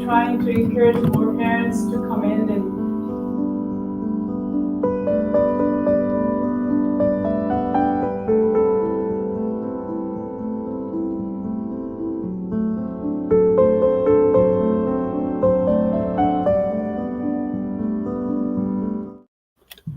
trying to encourage more parents to come in and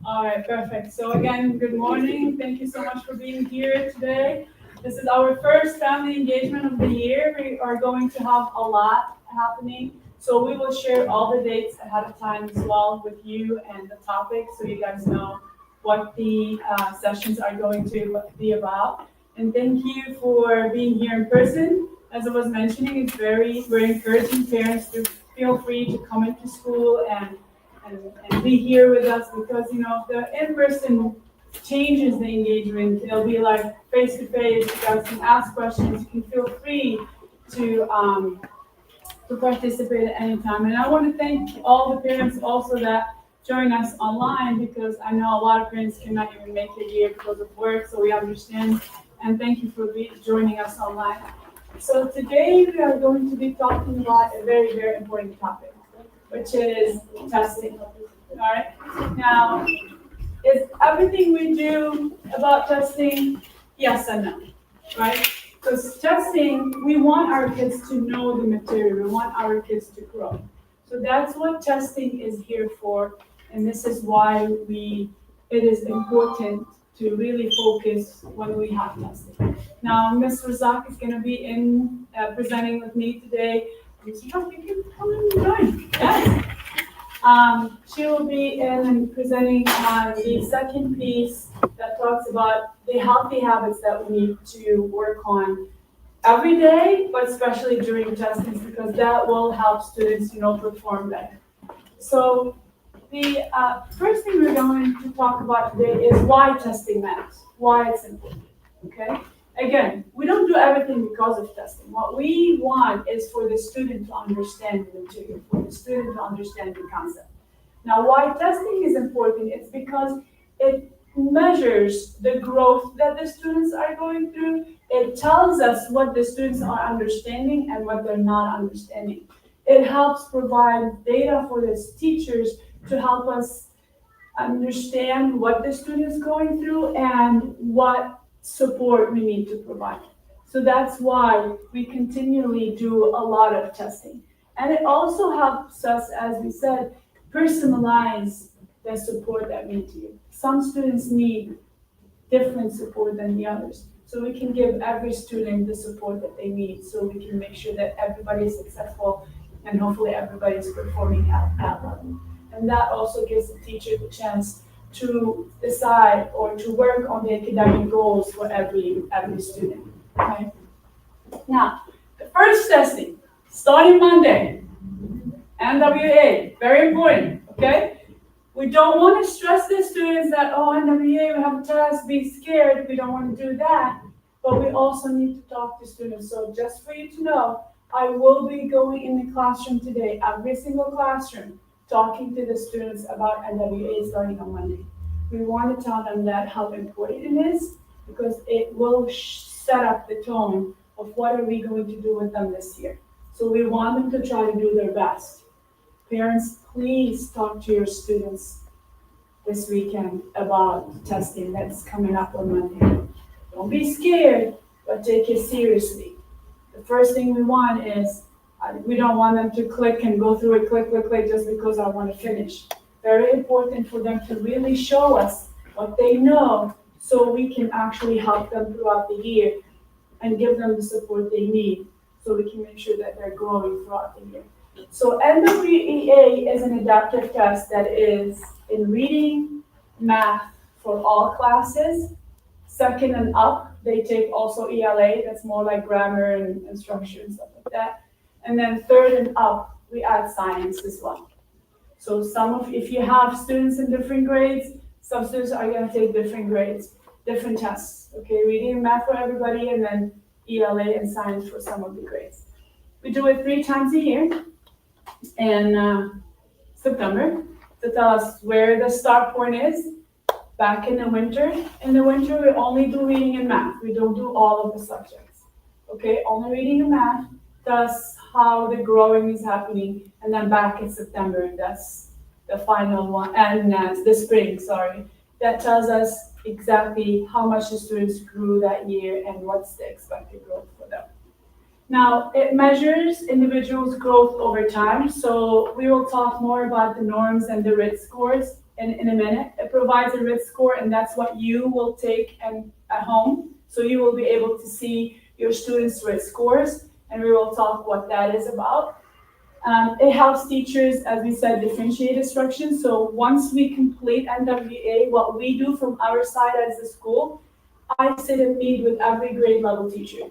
All right, perfect. So again, good morning. Thank you so much for being here today. This is our first family engagement of the year. We are going to have a lot happening. So we will share all the dates ahead of time as well with you and the topic so you guys know what the sessions are going to be about. And thank you for being here in person. As I was mentioning, we're encouraging parents to feel free to come into school and be here with us because, you know, the in-person changes the engagement. It'll be like face-to-face, you guys can ask questions, you can feel free to participate at any time. And I want to thank all the parents also that join us online because I know a lot of parents cannot even make it here because of work, so we understand. And thank you for joining us online. So today we are going to be talking about a very, very important topic, which is testing. All right. Now, is everything we do about testing? Yes and no, right? Because testing, we want our kids to know the material. We want our kids to grow. So that's what testing is here for, and this is why it is important to really focus when we have testing. Now, Ms. Razzak is going to be presenting with me today. Mr. Razzak, you can come and join. Yes. She will be in and presenting on the second piece that talks about the healthy habits that we need to work on every day, but especially during testings, because that will help students, perform better. So the first thing we're going to talk about today is why testing matters, why it's important, okay? Again, we don't do everything because of testing. What we want is for the student to understand the material, for the student to understand the concept. Now, why testing is important is because it measures the growth that the students are going through. It tells us what the students are understanding and what they're not understanding. It helps provide data for the teachers to help us understand what the student is going through and what support we need to provide. So that's why we continually do a lot of testing. And it also helps us, as we said, personalize the support that we need to give. Some students need different support than the others. So we can give every student the support that they need so we can make sure that everybody is successful and hopefully everybody is performing at that level. And that also gives the teacher the chance to decide or to work on the academic goals for every student. Okay? Now, the first testing, starting Monday, NWEA, very important, okay? We don't want to stress the students that, NWEA, we have a test, be scared, we don't want to do that, but we also need to talk to students. So just for you to know, I will be going in the classroom today, every single classroom, talking to the students about NWEA starting on Monday. We want to tell them that how important it is because it will set up the tone of what are we going to do with them this year. So we want them to try to do their best. Parents, please talk to your students this weekend about testing that's coming up on Monday. Don't be scared, but take it seriously. The first thing we want is we don't want them to click and go through it, click, just because I want to finish. Very important for them to really show us what they know so we can actually help them throughout the year and give them the support they need so we can make sure that they're growing throughout the year. So NWEA is an adaptive test that is in reading, math for all classes. Second and up, they take also ELA, that's more like grammar and structure and stuff like that. And then third and up, we add science as well. So if you have students in different grades, some students are going to take different grades, different tests. Okay, reading and math for everybody, and then ELA and science for some of the grades. We do it 3 times a year in September to tell us where the start point is. Back in the winter. In the winter, we only do reading and math. We don't do all of the subjects. Okay, only reading and math. That's how the growing is happening. And then back in September, that's the final one, and the spring, sorry. That tells us exactly how much the students grew that year and what's the expected growth for them. Now, it measures individuals' growth over time, so we will talk more about the norms and the RIT scores in a minute. It provides a RIT score, and that's what you will take at home. So you will be able to see your students' RIT scores, and we will talk what that is about. It helps teachers, as we said, differentiate instruction. So once we complete NWEA, what we do from our side as a school, I sit and meet with every grade level teacher.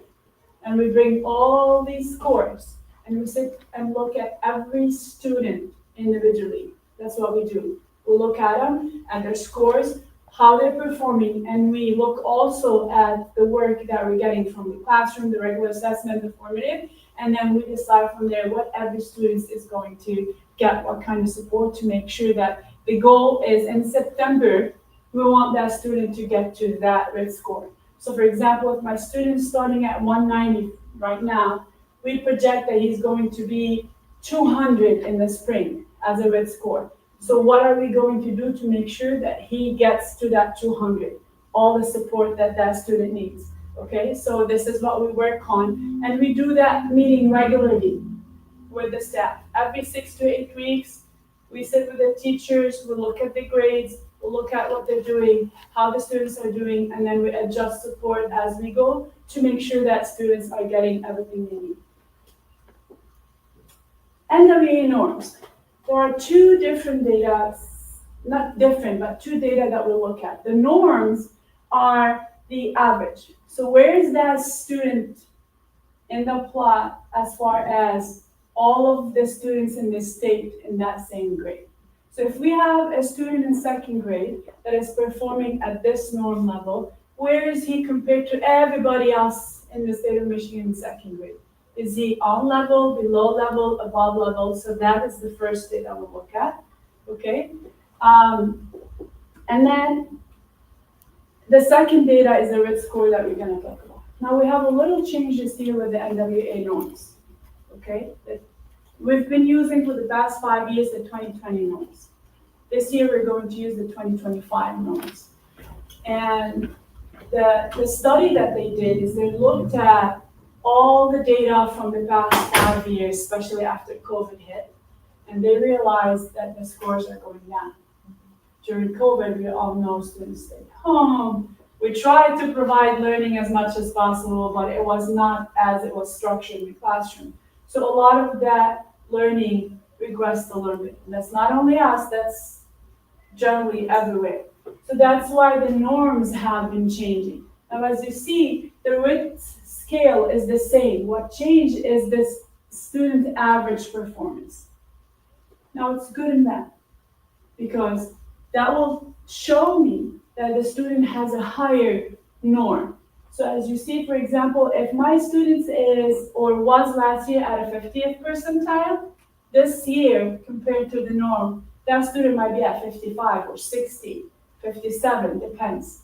And we bring all these scores and we sit and look at every student individually. That's what we do. We look at them, at their scores, how they're performing, and we look also at the work that we're getting from the classroom, the regular assessment, the formative, and then we decide from there what every student is going to get, what kind of support to make sure that the goal is in September, we want that student to get to that RIT score. So for example, if my student is starting at 190 right now, we project that he's going to be 200 in the spring as a RIT score. So what are we going to do to make sure that he gets to that 200? All the support that that student needs, okay? So this is what we work on, and we do that meeting regularly with the staff. Every 6 to 8 weeks, we sit with the teachers, we look at the grades, we'll look at what they're doing, how the students are doing, and then we adjust support as we go to make sure that students are getting everything they need. NWEA norms. There are two different data, not different, but two data that we'll look at. The norms are the average. So where is that student in the plot as far as all of the students in this state in that same grade? So if we have a student in second grade that is performing at this norm level, where is he compared to everybody else in the state of Michigan in second grade? Is he on level, below level, above level? So that is the first data we'll look at, okay? And then the second data is the RIT score that we're gonna talk about. Now we have a little changes here with the NWEA norms, okay? We've been using for the past 5 years the 2020 norms. This year we're going to use the 2025 norms. And the study that they did is they looked at all the data from the past 5 years, especially after COVID hit, and they realized that the scores are going down. During COVID, we all know students stayed home. We tried to provide learning as much as possible, but it was not as it was structured in the classroom. So a lot of that learning regressed a little bit. And that's not only us, that's generally everywhere. So that's why the norms have been changing. Now, as you see, the RIT scale is the same. What changed is this student average performance. Now, it's good in that because that will show me that the student has a higher norm. So as you see, for example, if my student is or was last year at a 50th percentile, this year compared to the norm, that student might be at 55 or 60, 57, depends.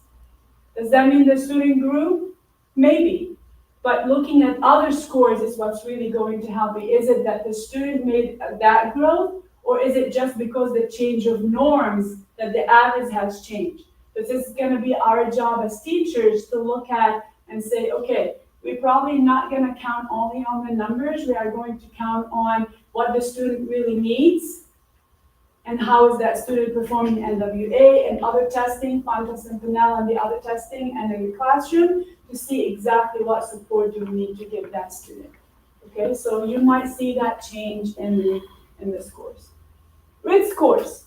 Does that mean the student grew? Maybe. But looking at other scores is what's really going to help me. Is it that the student made that growth, or is it just because the change of norms that the average has changed? This is going to be our job as teachers to look at and say, okay, we're probably not going to count only on the numbers. We are going to count on what the student really needs and how is that student performing NWEA and other testing, Fontes and Pinnell and the other testing, and in the classroom to see exactly what support do we need to give that student. Okay, so you might see that change in the scores. RIT scores.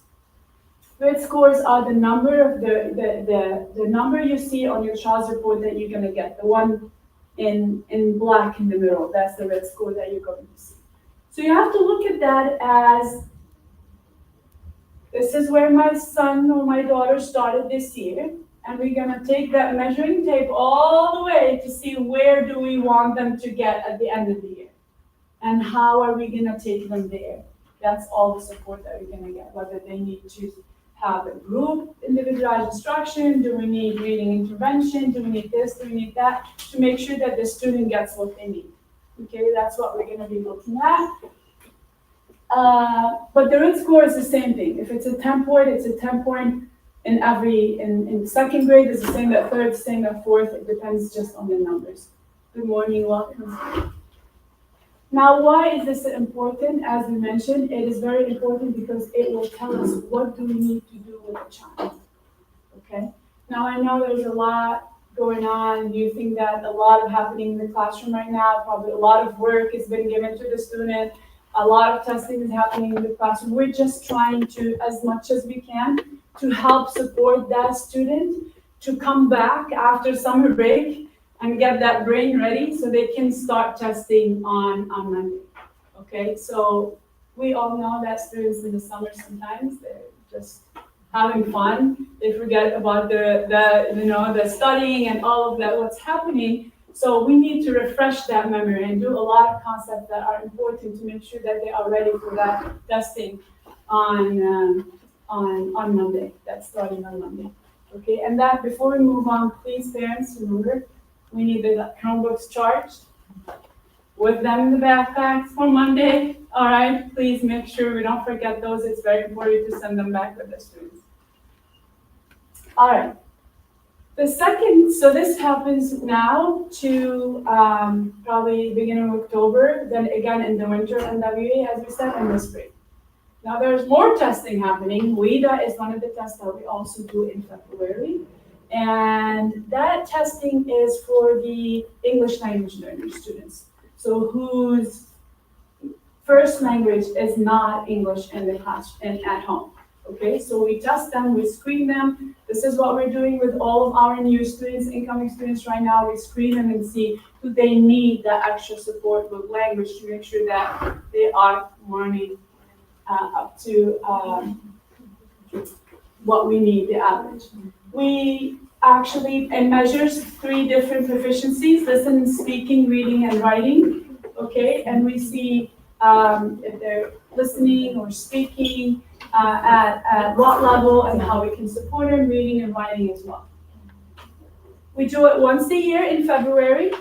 RIT scores are the number of the number you see on your child's report that you're going to get, the one in black in the middle. That's the RIT score that you're going to see. So you have to look at that as, this is where my son or my daughter started this year, and we're going to take that measuring tape all the way to see where do we want them to get at the end of the year, and how are we going to take them there. That's all the support that we're going to get, whether they need to have a group individualized instruction, do we need reading intervention, do we need this, do we need that, to make sure that the student gets what they need. Okay, that's what we're gonna be looking at. But the root score is the same thing. If it's a 10 point, it's a 10 point in second grade, it's the same at third, same at fourth. It depends just on the numbers. Good morning, welcome. Now, why is this important? As we mentioned, it is very important because it will tell us what do we need to do with a child, okay? Now, I know there's a lot going on. You think that a lot of happening in the classroom right now, probably a lot of work has been given to the student, a lot of testing is happening in the classroom. We're just trying to, as much as we can, to help support that student to come back after summer break and get that brain ready so they can start testing on Monday, okay? So we all know that students in the summer sometimes, they're just having fun. They forget about the studying and all of that, what's happening. So we need to refresh that memory and do a lot of concepts that are important to make sure that they are ready for that testing on Monday. That's starting on Monday. Okay, and that before we move on, please parents, remember, we need the Chromebooks charged with them in the backpacks for Monday. All right, please make sure we don't forget those. It's very important to send them back with the students. All right. The second, so this happens now to probably beginning of October, then again in the winter NWEA, as we said, and the spring. Now there's more testing happening. WIDA is one of the tests that we also do in February. And that testing is for the English language learner students. So whose first language is not English in the class and at home. Okay, so we test them, we screen them. This is what we're doing with all of our new students, incoming students right now. We screen them and see do they need that extra support with language to make sure that they are learning up to what we need, the average. We actually, it measures 3 different proficiencies, listening, speaking, reading, and writing, okay? And we see if they're listening or speaking, at what level and how we can support them, reading and writing as well. We do it once a year in February.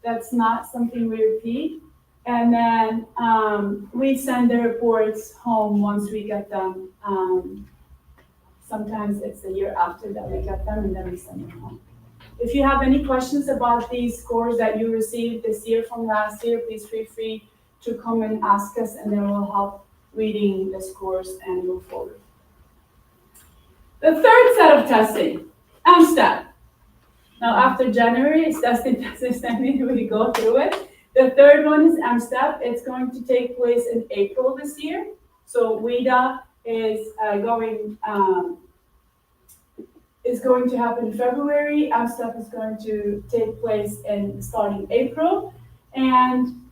That's not something we repeat. And then we send the reports home once we get them. Sometimes it's the year after that we get them, and then we send them home. If you have any questions about these scores that you received this year from last year, please feel free to come and ask us, and then we'll help reading the scores and move forward. The third set of testing, MSTEP. Now after January, it's testing, we go through it. The third one is MSTEP. It's going to take place in April this year. So WIDA is going to happen in February. MSTEP is going to take place in starting April. And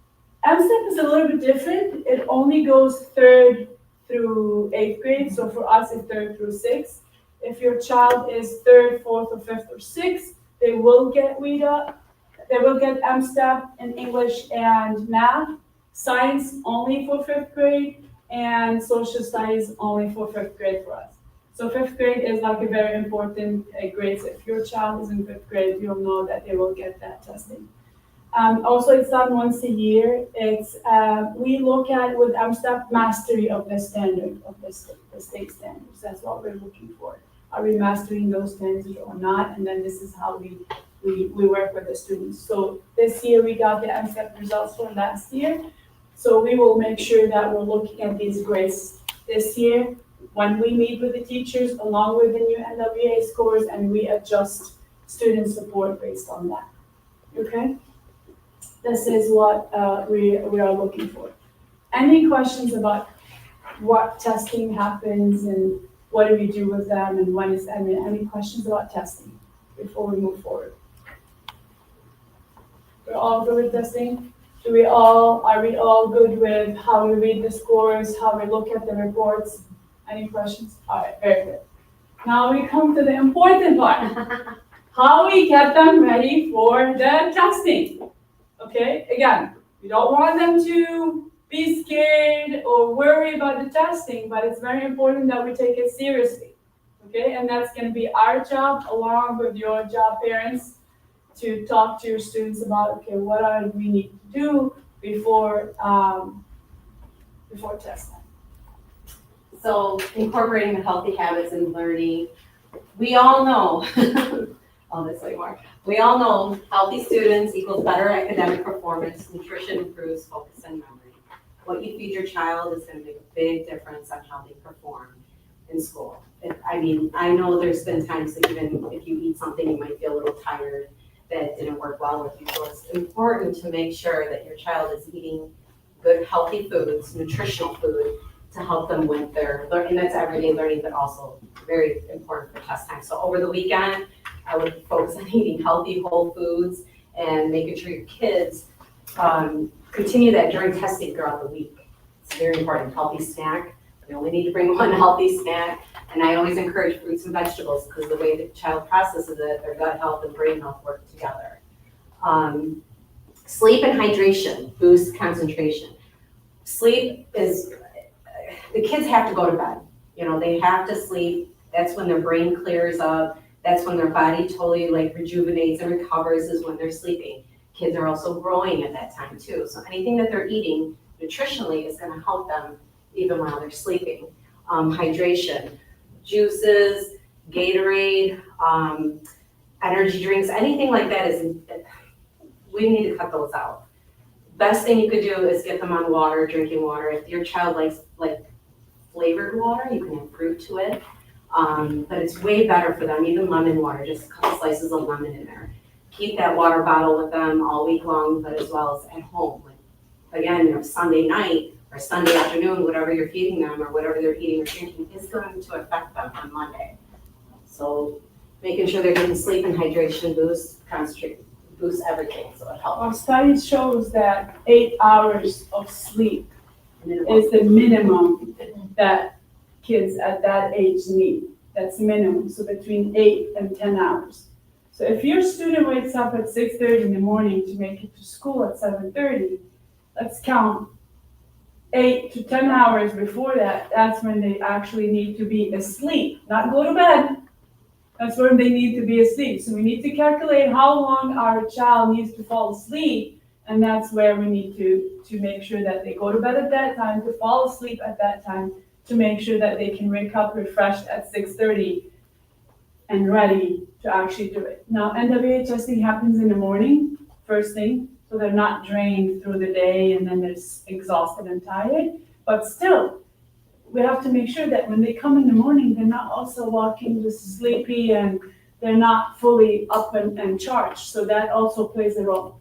MSTEP is a little bit different. It only goes 3rd through 8th grade. So for us, it's 3rd through 6th. If your child is 3rd, 4th, or 5th, or 6th, they will get WIDA. They will get MSTEP in English and math. Science only for 5th grade, and social studies only for 5th grade for us. So 5th grade is like a very important grade. So if your child is in 5th grade, you'll know that they will get that testing. Also, it's done once a year. It's we look at with MSTEP mastery of the standard of the state standards. That's what we're looking for. Are we mastering those standards or not? And then this is how we work with the students. So this year we got the MSTEP results from last year. So we will make sure that we're looking at these grades this year when we meet with the teachers along with the new NWEA scores, and we adjust student support based on that. Okay? This is what we are looking for. Any questions about what testing happens and what do we do with them and when is, any questions about testing before we move forward? We're all good with testing? Are we all good with how we read the scores, how we look at the reports? Any questions? All right, very good. Now we come to the important part. How we get them ready for the testing. Okay, again, we don't want them to be scared or worry about the testing, but it's very important that we take it seriously. Okay, and that's going to be our job along with your job, parents, to talk to your students about, okay, what are we need to do before testing. So incorporating the healthy habits and learning, we all know, oh, this way more. We all know healthy students equals better academic performance, nutrition improves focus and memory. What you feed your child is going to make a big difference on how they perform in school. I mean, I know there's been times that even if you eat something, you might feel a little tired, that didn't work well with you. So it's important to make sure that your child is eating good, healthy foods, nutritional food, to help them with their learning. And that's everyday learning, but also very important for test time. So over the weekend, I would focus on eating healthy, whole foods and making sure your kids continue that during testing throughout the week. It's very important. Healthy snack. We only need to bring one healthy snack. And I always encourage fruits and vegetables because the way the child processes it, their gut health and brain health work together. Sleep and hydration boost concentration. Sleep is, the kids have to go to bed. You know, they have to sleep. That's when their brain clears up. That's when their body totally like rejuvenates and recovers, is when they're sleeping. Kids are also growing at that time too. So anything that they're eating nutritionally is going to help them even while they're sleeping. Hydration, juices, Gatorade, energy drinks, anything like that we need to cut those out. Best thing you could do is get them on water, drinking water. If your child likes like flavored water, you can add fruit to it. But it's way better for them, even lemon water, just a couple slices of lemon in there. Keep that water bottle with them all week long, but as well as at home. Like, again, you know, Sunday night or Sunday afternoon, whatever you're feeding them or whatever they're eating or drinking is going to affect them on Monday. So making sure they're getting sleep and hydration boosts everything, so it helps. Our study shows that 8 hours of sleep is the minimum that kids at that age need. That's minimum, so between 8 and 10 hours. So if your student wakes up at 6:30 in the morning to make it to school at 7:30, let's count 8 to 10 hours before that. That's when they actually need to be asleep, not go to bed. That's when they need to be asleep. So we need to calculate how long our child needs to fall asleep, and that's where we need to make sure that they go to bed at that time, to fall asleep at that time, to make sure that they can wake up refreshed at 6:30 and ready to actually do it. Now, NWEA testing happens in the morning, first thing, so they're not drained through the day and then they're exhausted and tired. But still, we have to make sure that when they come in the morning, they're not also walking just sleepy and they're not fully up and charged. So that also plays a role.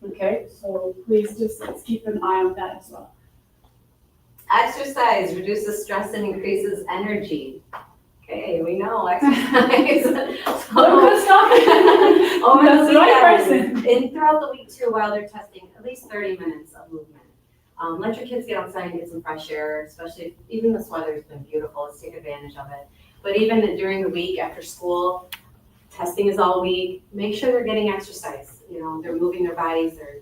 Okay, so please just let's keep an eye on that as well. Exercise reduces stress and increases energy. Okay, we know exercise. Over That's the the right weekend, person. and throughout the week too, while they're testing, at least 30 minutes of movement. Let your kids get outside and get some fresh air, especially even this weather's been beautiful. Let's take advantage of it. But even during the week after school, testing is all week. Make sure they're getting exercise. You know, they're moving their bodies. They're,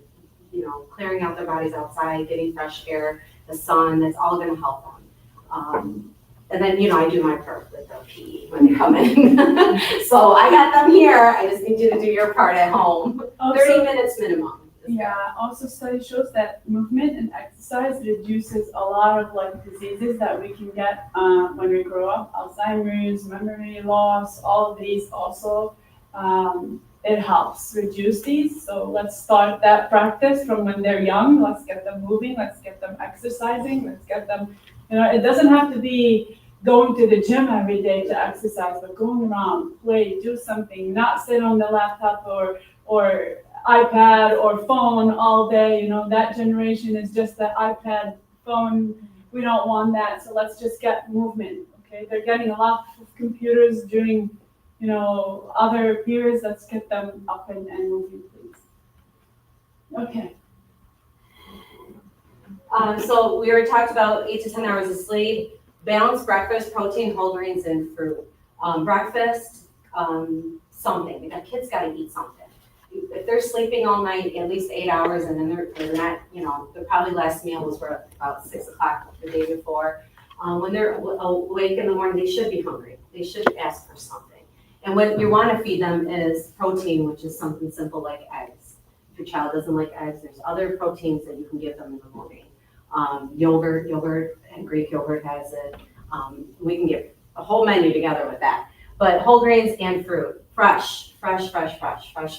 you know, clearing out their bodies outside, getting fresh air, the sun. That's all going to help them. And then, you know, I do my part with the PE when they come in. So I got them here. I just need you to do your part at home. 30 minutes minimum. Yeah, also study shows that movement and exercise reduces a lot of like diseases that we can get when we grow up. Alzheimer's, memory loss, all of these also, it helps reduce these. So let's start that practice from when they're young. Let's get them moving, let's get them exercising, let's get them, you know, it doesn't have to be going to the gym every day to exercise, but going around, play, do something, not sit on the laptop or iPad or phone all day. You know, that generation is just the iPad, phone. We don't want that. So let's just get movement. Okay, they're getting a lot of computers during, you know, other periods. Let's get them up and moving, please. Okay. So we already talked about 8 to 10 hours of sleep. Balanced breakfast, protein, whole grains, and fruit. Breakfast, something. The kids got to eat something. If they're sleeping all night, at least 8 hours, and then they're not, you know, their probably last meal was for about 6 o'clock the day before. When they're awake in the morning, they should be hungry. They should ask for something. And what you want to feed them is protein, which is something simple like eggs. If your child doesn't like eggs, there's other proteins that you can give them in the morning. Yogurt, and Greek yogurt has it. We can get a whole menu together with that. But whole grains and fruit, fresh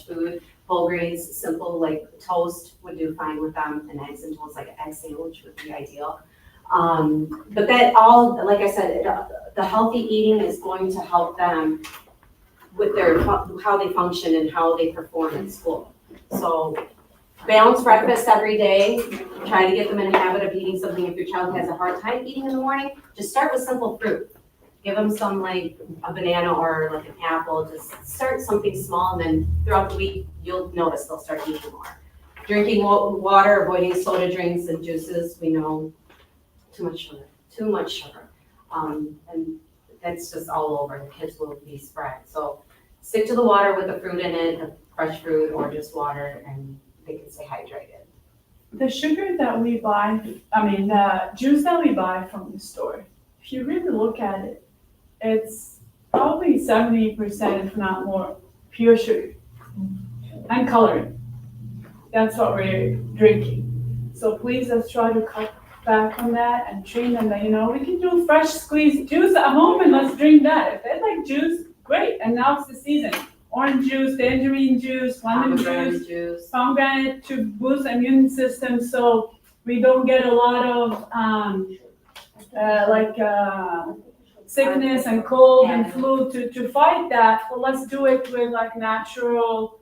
food. Whole grains, simple like toast would do fine with them, and eggs and toast, like an egg sandwich would be ideal. But that all, like I said, the healthy eating is going to help them with their how they function and how they perform in school. So balanced breakfast every day. Try to get them in a habit of eating something. If your child has a hard time eating in the morning, just start with simple fruit. Give them some like a banana or like an apple. Just start something small, and then throughout the week, you'll notice they'll start eating more. Drinking water, avoiding soda drinks and juices. We know too much sugar. And that's just all over. The kids will be spread. So stick to the water with the fruit in it, the fresh fruit or just water, and they can stay hydrated. The sugar that we buy, the juice that we buy from the store, if you really look at it, it's probably 70%, if not more, pure sugar and coloring. That's what we're drinking. So please, let's try to cut back on that and train them that, we can do fresh squeezed juice at home and let's drink that. If they like juice, great. And now it's the season. Orange juice, tangerine juice, lemon juice, pomegranate to boost immune system so we don't get a lot of sickness and cold and flu to fight that. But let's do it with like natural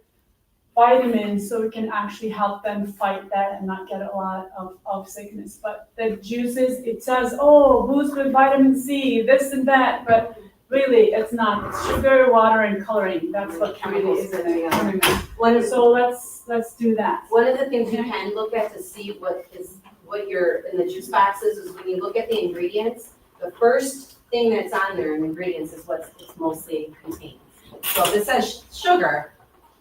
vitamins so we can actually help them fight that and not get a lot of sickness. But the juices, it says, boost with vitamin C, this and that, but really it's not. It's sugar, water, and coloring. That's what really is in it. So let's do that. One of the things you can look at to see what you're in the juice boxes is when you look at the ingredients, the first thing that's on there in ingredients is what it's mostly contains. So if it says sugar,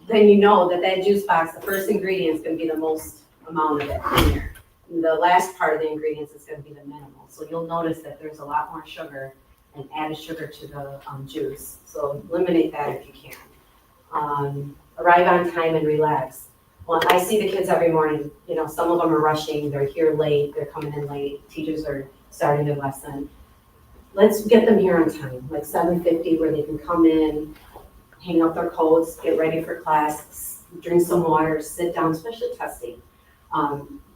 then you know that juice box, the first ingredient is going to be the most amount of it in there. And the last part of the ingredients is going to be the minimal. So you'll notice that there's a lot more sugar and added sugar to the juice. So eliminate that if you can. Arrive on time and relax. Well, I see the kids every morning. Some of them are rushing. They're here late. They're coming in late. Teachers are starting their lesson. Let's get them here on time, like 7:50, where they can come in, hang up their coats, get ready for class, drink some water, sit down, especially testing.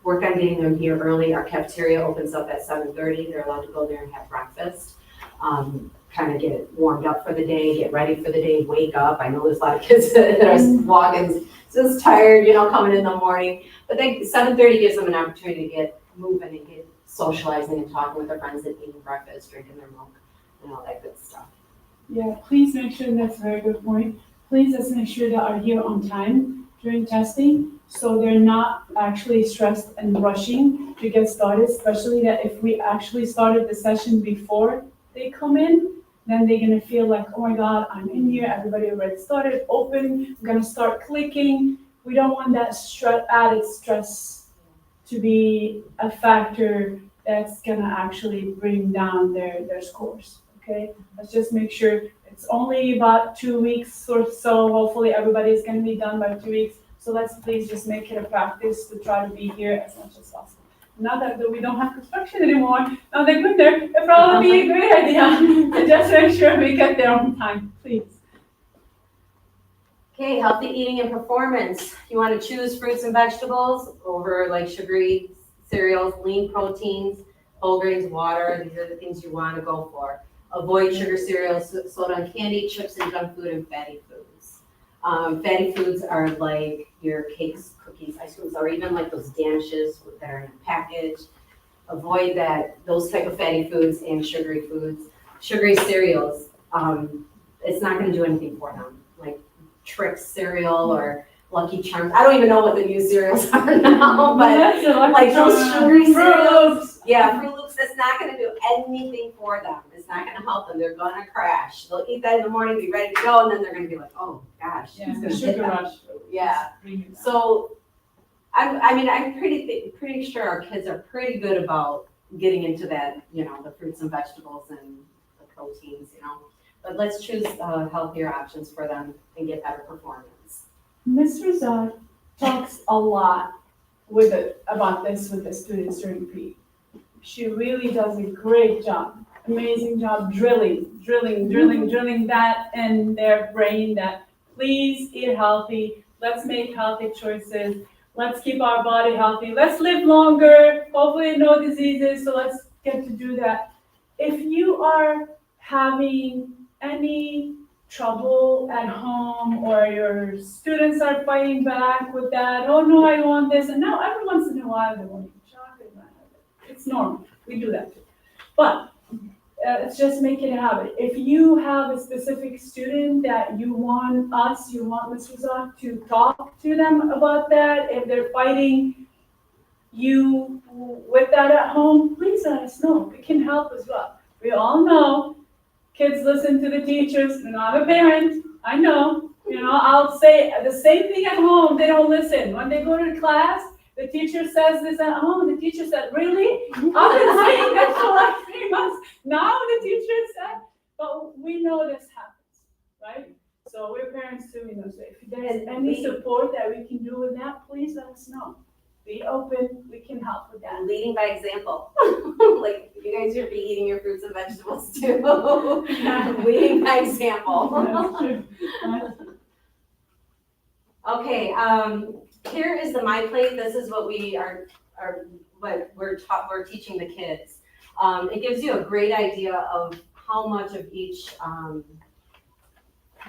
Work on getting them here early. Our cafeteria opens up at 7:30. They're allowed to go there and have breakfast. Kind of get warmed up for the day, get ready for the day, wake up. I know there's a lot of kids that are walking just tired, coming in the morning. But then 7:30 gives them an opportunity to get moving and get socializing and talking with their friends and eating breakfast, drinking their milk, and all that good stuff. Yeah, please make sure, that's a very good point. Please just make sure that are here on time during testing so they're not actually stressed and rushing to get started, especially that if we actually started the session before they come in, then they're gonna feel like, oh my God, I'm in here, everybody already started, open, I'm gonna start clicking. We don't want that added stress to be a factor that's gonna actually bring down their scores, okay? Let's just make sure it's only about 2 weeks or so. Hopefully everybody's gonna be done by 2 weeks. So let's please just make it a practice to try to be here as much as possible. Now that we don't have construction anymore, now they're good there, it'll probably be a great idea to just make sure we get there on time, please. Okay, healthy eating and performance. You want to choose fruits and vegetables over like sugary cereals, lean proteins, whole grains, water. These are the things you want to go for. Avoid sugar cereals, soda and candy, chips and junk food, and fatty foods. Fatty foods are like your cakes, cookies, ice creams, or even like those danishes that are in a package. Avoid those type of fatty foods and sugary foods. Sugary cereals, it's not going to do anything for them. Like Trix cereal or Lucky Charms. I don't even know what the new cereals are now, but like those sugary cereals. Yeah, Fruit Loops, that's not going to do anything for them. It's not going to help them. They're going to crash. They'll eat that in the morning, be ready to go, and then they're going to be like, oh gosh, it's going to hit them. Yeah. So, I'm pretty sure our kids are pretty good about getting into that, the fruits and vegetables and the proteins, But let's choose healthier options for them and get better performance. Ms. Razzak, talks a lot about this with the students during PE. She really does a great job, amazing job drilling that in their brain that please eat healthy, let's make healthy choices, let's keep our body healthy, let's live longer, hopefully no diseases, so let's get to do that. If you are having any trouble at home or your students are fighting back with that, oh no, I want this, and now every once in a while they want to eat chocolate. It's normal, we do that too. But let's just make it a habit. If you have a specific student that you want Ms. Razzak to talk to them about that, if they're fighting you with that at home, please let us know. It can help as well. We all know kids listen to the teachers, and I'm a parent, I know. I'll say the same thing at home, they don't listen. When they go to class, the teacher says this at home, the teacher said, really? I've been saying that for like 3 months. Now the teacher said, but we know this happens, right? So we're parents too, so if there's any support that we can do with that, please let us know. Be open, we can help with that. Leading by example. Like, you guys should be eating your fruits and vegetables too. Leading by example. That's true. Okay, here is the My Plate. This is what we're teaching the kids. It gives you a great idea of how much of each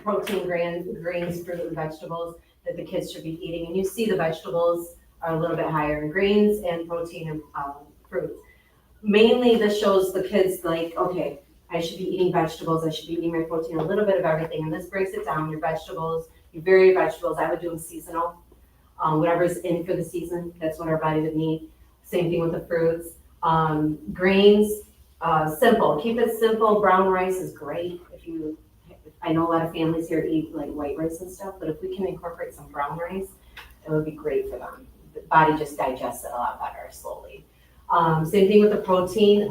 protein, grains, fruit, and vegetables that the kids should be eating. And you see the vegetables are a little bit higher in grains and protein and fruits. Mainly this shows the kids like, okay, I should be eating vegetables, I should be eating my protein, a little bit of everything. And this breaks it down, your vegetables, your varied vegetables. I would do them seasonal. Whatever's in for the season, that's what our body would need. Same thing with the fruits. Grains, simple, keep it simple. Brown rice is great. I know a lot of families here eat like white rice and stuff, but if we can incorporate some brown rice, it would be great for them. The body just digests it a lot better slowly. Same thing with the protein.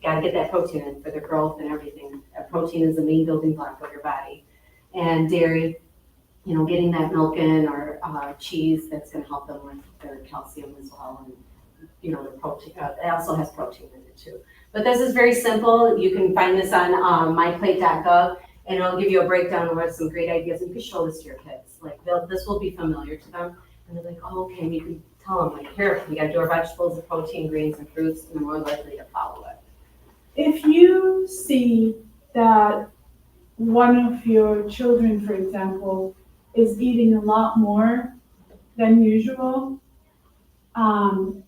Gotta get that protein in for the growth and everything. Protein is the main building block of your body. And dairy, getting that milk in or cheese, that's gonna help them with their calcium as well. And the protein, it also has protein in it too. But this is very simple. You can find this on myplate.gov, and it'll give you a breakdown of some great ideas. And you can show this to your kids. Like this will be familiar to them, and they're like, oh, okay. And you can tell them, like, here, we got to do our vegetables, and protein, greens, and fruits, and they're more likely to follow it. If you see that one of your children, for example, is eating a lot more than usual,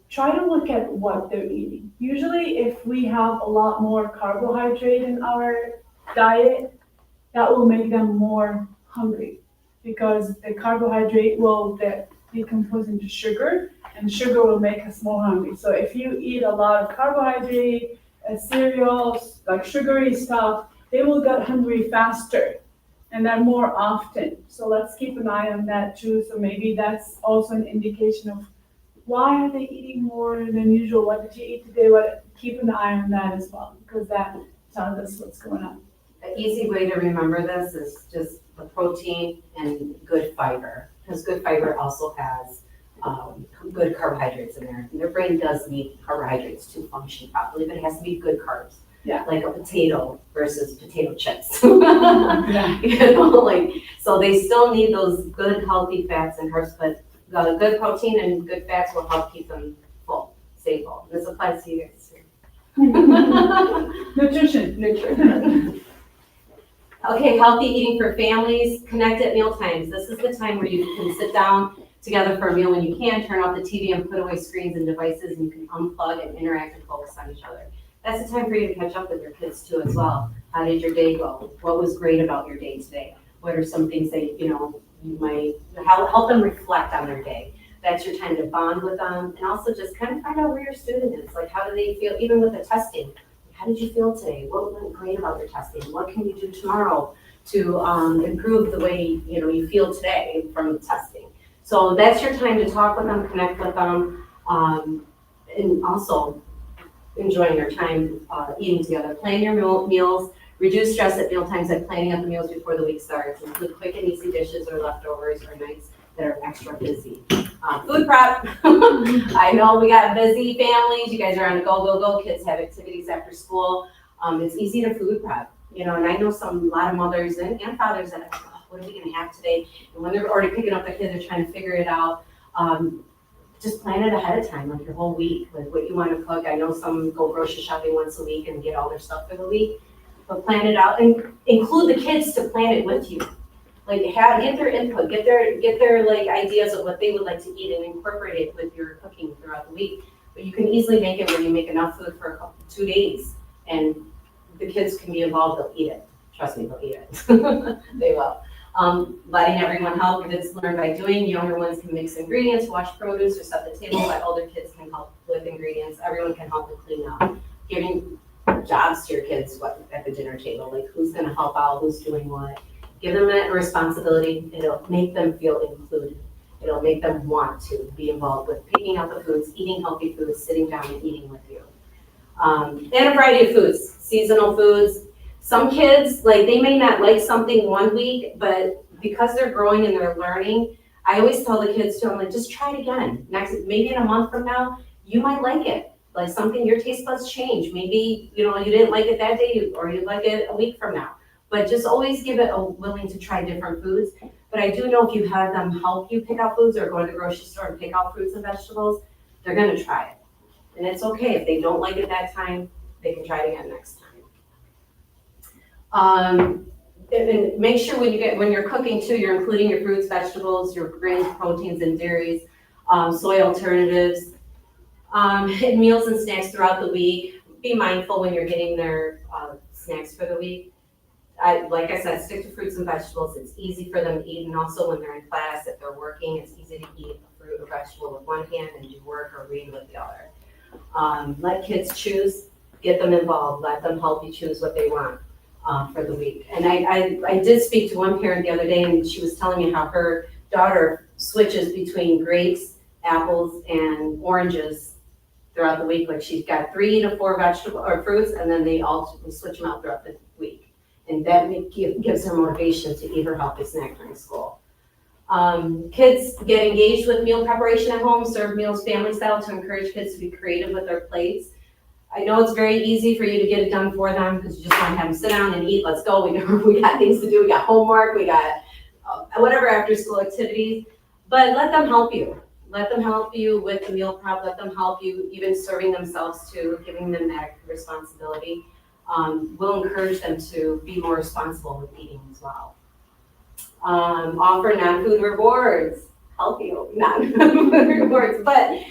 try to look at what they're eating. Usually, if we have a lot more carbohydrate in our diet, that will make them more hungry because the carbohydrate will decompose into sugar, and sugar will make us more hungry. So if you eat a lot of carbohydrate, cereals, like sugary stuff, they will get hungry faster and then more often. So let's keep an eye on that too. So maybe that's also an indication of why are they eating more than usual? What did you eat today? Keep an eye on that as well, because that tells us what's going on. An easy way to remember this is just the protein and good fiber, because good fiber also has good carbohydrates in there. And your brain does need carbohydrates to function properly, but it has to be good carbs. Yeah. Like a potato versus potato chips. Yeah. So they still need those good healthy fats and carbs, but good protein and good fats will help keep them full, stay full. This applies to you guys too. Nutrition. Okay, healthy eating for families, connect at meal times. This is the time where you can sit down together for a meal when you can, turn off the TV and put away screens and devices, and you can unplug and interact and focus on each other. That's the time for you to catch up with your kids too as well. How did your day go? What was great about your day today? What are some things that, you might help them reflect on their day? That's your time to bond with them, and also just kind of find out where your student is. Like, how do they feel, even with the testing? How did you feel today? What went great about your testing? What can you do tomorrow to improve the way you feel today from the testing? So that's your time to talk with them, connect with them, and also enjoying your time eating together. Plan your meals. Reduce stress at meal times by planning out the meals before the week starts. Include quick and easy dishes or leftovers or nice that are extra busy. Food prep, I know we got busy families, you guys are on a go, go, go, kids have activities after school. It's easy to food prep, you know, and I know a lot of mothers and fathers that are, oh, what are we gonna have today? And when they're already picking up the kids, they're trying to figure it out. Just plan it ahead of time, like your whole week, like what you wanna cook. I know some go grocery shopping once a week and get all their stuff for the week, but plan it out and include the kids to plan it with you. Like get their input, get their like ideas of what they would like to eat and incorporate it with your cooking throughout the week. But you can easily make it where you make enough food for 2 days and the kids can be involved, they'll eat it. Trust me, they'll eat it. They will. Letting everyone help, kids learn by doing. Younger ones can mix ingredients, wash produce, or set the table, but older kids can help with ingredients. Everyone can help with clean up. Giving jobs to your kids at the dinner table, like who's gonna help out, who's doing what. Give them a responsibility. It'll make them feel included. It'll make them want to be involved with picking out the foods, eating healthy foods, sitting down and eating with you. And a variety of foods, seasonal foods. Some kids, like they may not like something one week, but because they're growing and they're learning, I always tell the kids too, I'm like, just try it again. Maybe in a month from now, you might like it. Like something, your taste buds change. Maybe, you know, you didn't like it that day or you'd like it a week from now. But just always give it a willing to try different foods. But I do know if you have them help you pick out foods or go to the grocery store and pick out fruits and vegetables, they're gonna try it. And it's okay, if they don't like it that time, they can try it again next time. And make sure when you're cooking too, you're including your fruits, vegetables, your grains, proteins, and dairies, soy alternatives, and meals and snacks throughout the week. Be mindful when you're getting their snacks for the week. Like I said, stick to fruits and vegetables. It's easy for them to eat, and also when they're in class, if they're working, it's easy to eat a fruit or vegetable with one hand and do work or read with the other. Let kids choose, get them involved, let them help you choose what they want for the week. And I did speak to one parent the other day, and she was telling me how her daughter switches between grapes, apples, and oranges throughout the week. Like she's got 3 to 4 vegetable or fruits, and then they switch them out throughout the week. And that gives her motivation to eat her healthy snack during school. Kids get engaged with meal preparation at home, serve meals family style to encourage kids to be creative with their plates. I know it's very easy for you to get it done for them because you just want to have them sit down and eat. Let's go. We got things to do. We got homework. We got whatever after school activities. But let them help you. Let them help you with the meal prep. Let them help you even serving themselves too, giving them that responsibility. We'll encourage them to be more responsible with eating as well. Offer non-food rewards, healthy non-food rewards, but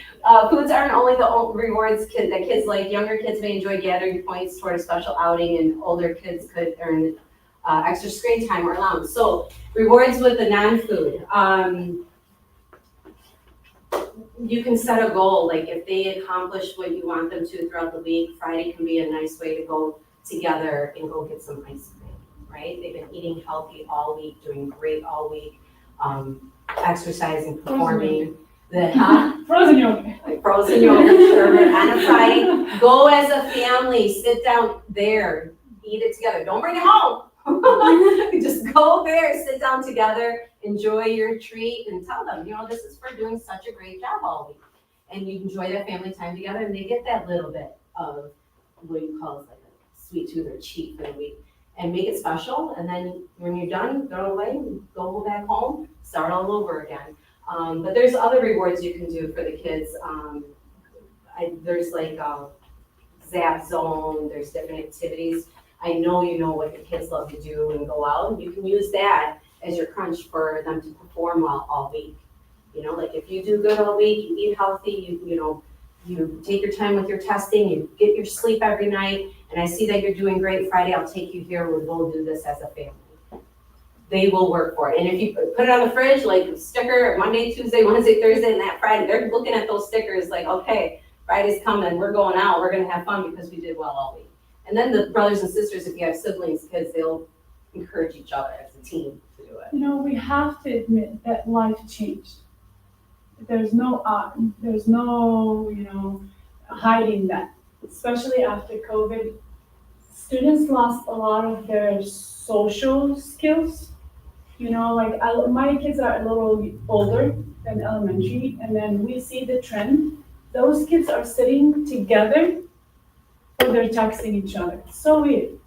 foods aren't only the rewards that kids like. Younger kids may enjoy gathering points toward a special outing, and older kids could earn extra screen time or allowance. So rewards with the non-food. You can set a goal, like if they accomplish what you want them to throughout the week, Friday can be a nice way to go together and go get some ice cream, right? They've been eating healthy all week, doing great all week, exercising, performing. Frozen yogurt. Like frozen yogurt, sherbet on a Friday. Go as a family, sit down there, eat it together. Don't bring it home. Just go there, sit down together, enjoy your treat, and tell them, you know, this is for doing such a great job all week. And you enjoy that family time together, and they get that little bit of what you call like a sweet tooth or cheat for the week. And make it special, and then when you're done, throw it away, go back home, start all over again. But there's other rewards you can do for the kids. There's like a Zap Zone, there's different activities. I know you know what the kids love to do and go out. You can use that as your crunch for them to perform well all week. You know, like if you do good all week, you eat healthy, you take your time with your testing, you get your sleep every night, and I see that you're doing great. Friday, I'll take you here, we'll do this as a family. They will work for it. And if you put it on the fridge, like a sticker, Monday, Tuesday, Wednesday, Thursday, and that Friday, they're looking at those stickers like, okay, Friday's coming, we're going out, we're gonna have fun because we did well all week. And then the brothers and sisters, if you have siblings, kids, they'll encourage each other as a team to do it. You know, we have to admit that life changed. There's no, hiding that. Especially after COVID, students lost a lot of their social skills. You know, like my kids are a little older than elementary, and then we see the trend. Those kids are sitting together or they're texting each other. It's so weird.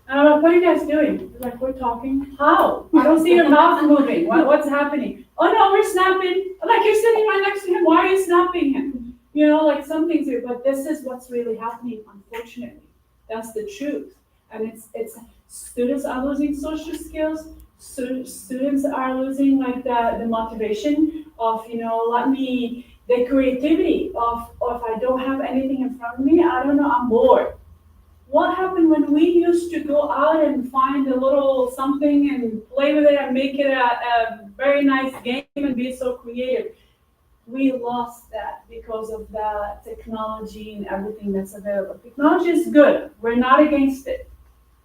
And I'm like, what are you guys doing? They're like, we're talking. How? I don't see your mouth moving. What's happening? Oh no, we're snapping. I'm like, you're sitting right next to him. Why are you snapping him? You know, like some things are, but this is what's really happening, unfortunately. That's the truth. And it's students are losing social skills. Students are losing like the motivation of, you know, the creativity of if I don't have anything in front of me, I don't know, I'm bored. What happened when we used to go out and find a little something and play with it and make it a very nice game and be so creative? We lost that because of the technology and everything that's available. Technology is good. We're not against it.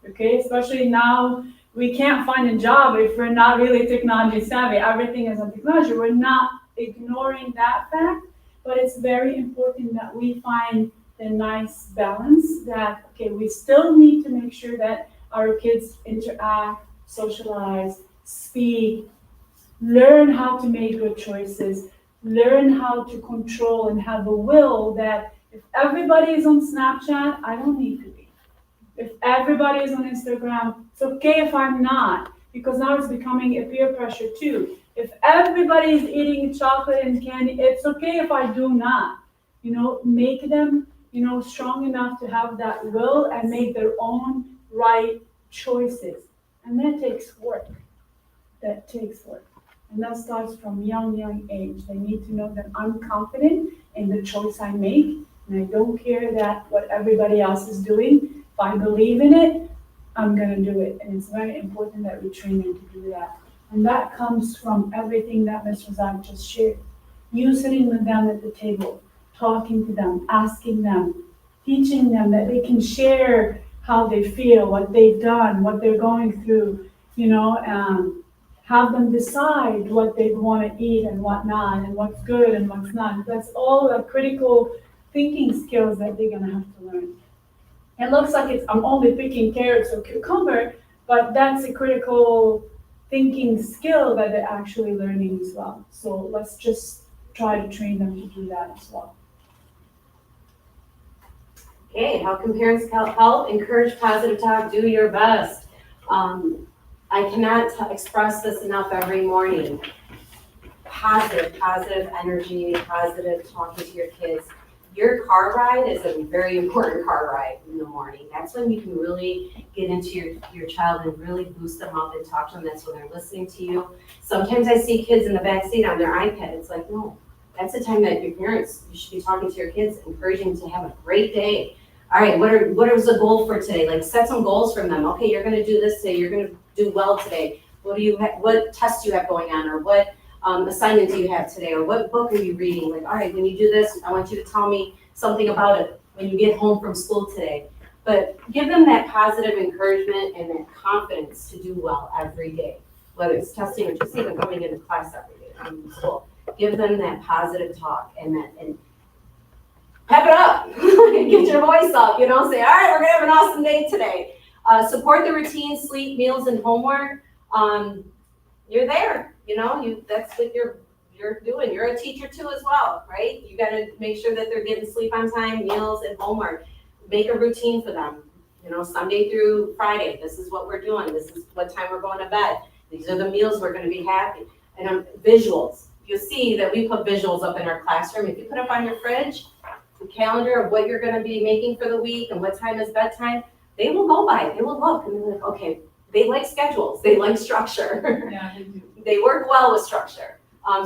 Okay, especially now we can't find a job if we're not really technology savvy. Everything is on technology. We're not ignoring that fact, but it's very important that we find the nice balance that, okay, we still need to make sure that our kids interact, socialize, speak, learn how to make good choices, learn how to control and have a will that if everybody is on Snapchat, I don't need to be. If everybody is on Instagram, it's okay if I'm not, because now it's becoming a peer pressure too. If everybody is eating chocolate and candy, it's okay if I do not. You know, make them, you know, strong enough to have that will and make their own right choices. And that takes work. That takes work. And that starts from young age. They need to know that I'm confident in the choice I make, and I don't care that what everybody else is doing. If I believe in it, I'm gonna do it. And it's very important that we train them to do that. And that comes from everything that Ms. Razzak just shared. You sitting with them at the table, talking to them, asking them, teaching them that they can share how they feel, what they've done, what they're going through, you know, have them decide what they want to eat and what not, and what's good and what's not. That's all the critical thinking skills that they're gonna have to learn. It looks like I'm only picking carrots or cucumber, but that's a critical thinking skill that they're actually learning as well. So let's just try to train them to do that as well. Okay, how can parents help? Encourage positive talk, do your best. I cannot express this enough every morning. Positive energy, positive talking to your kids. Your car ride is a very important car ride in the morning. That's when you can really get into your child and really boost them up and talk to them. That's when they're listening to you. Sometimes I see kids in the back seat on their iPad. It's like, no, that's the time that your parents, you should be talking to your kids, encouraging them to have a great day. All right, what is the goal for today? Like set some goals from them. Okay, you're gonna do this today, you're gonna do well today. What tests do you have going on, or what assignment do you have today, or what book are you reading? Like, all right, when you do this, I want you to tell me something about it when you get home from school today. But give them that positive encouragement and that confidence to do well every day, whether it's testing or just even coming into class every day from school. Give them that positive talk and pep it up, get your voice up, you know, say, all right, we're gonna have an awesome day today. Support the routine, sleep, meals, and homework. You're there, you know, that's what you're doing. You're a teacher too as well, right? You gotta make sure that they're getting sleep on time, meals, and homework. Make a routine for them. You know, Sunday through Friday, this is what we're doing. This is what time we're going to bed. These are the meals we're gonna be having. And visuals. You'll see that we put visuals up in our classroom. If you put up on your fridge, the calendar of what you're gonna be making for the week and what time is bedtime, they will go by it. They will look and they're like, okay, they like schedules. They like structure. Yeah, they do. They work well with structure.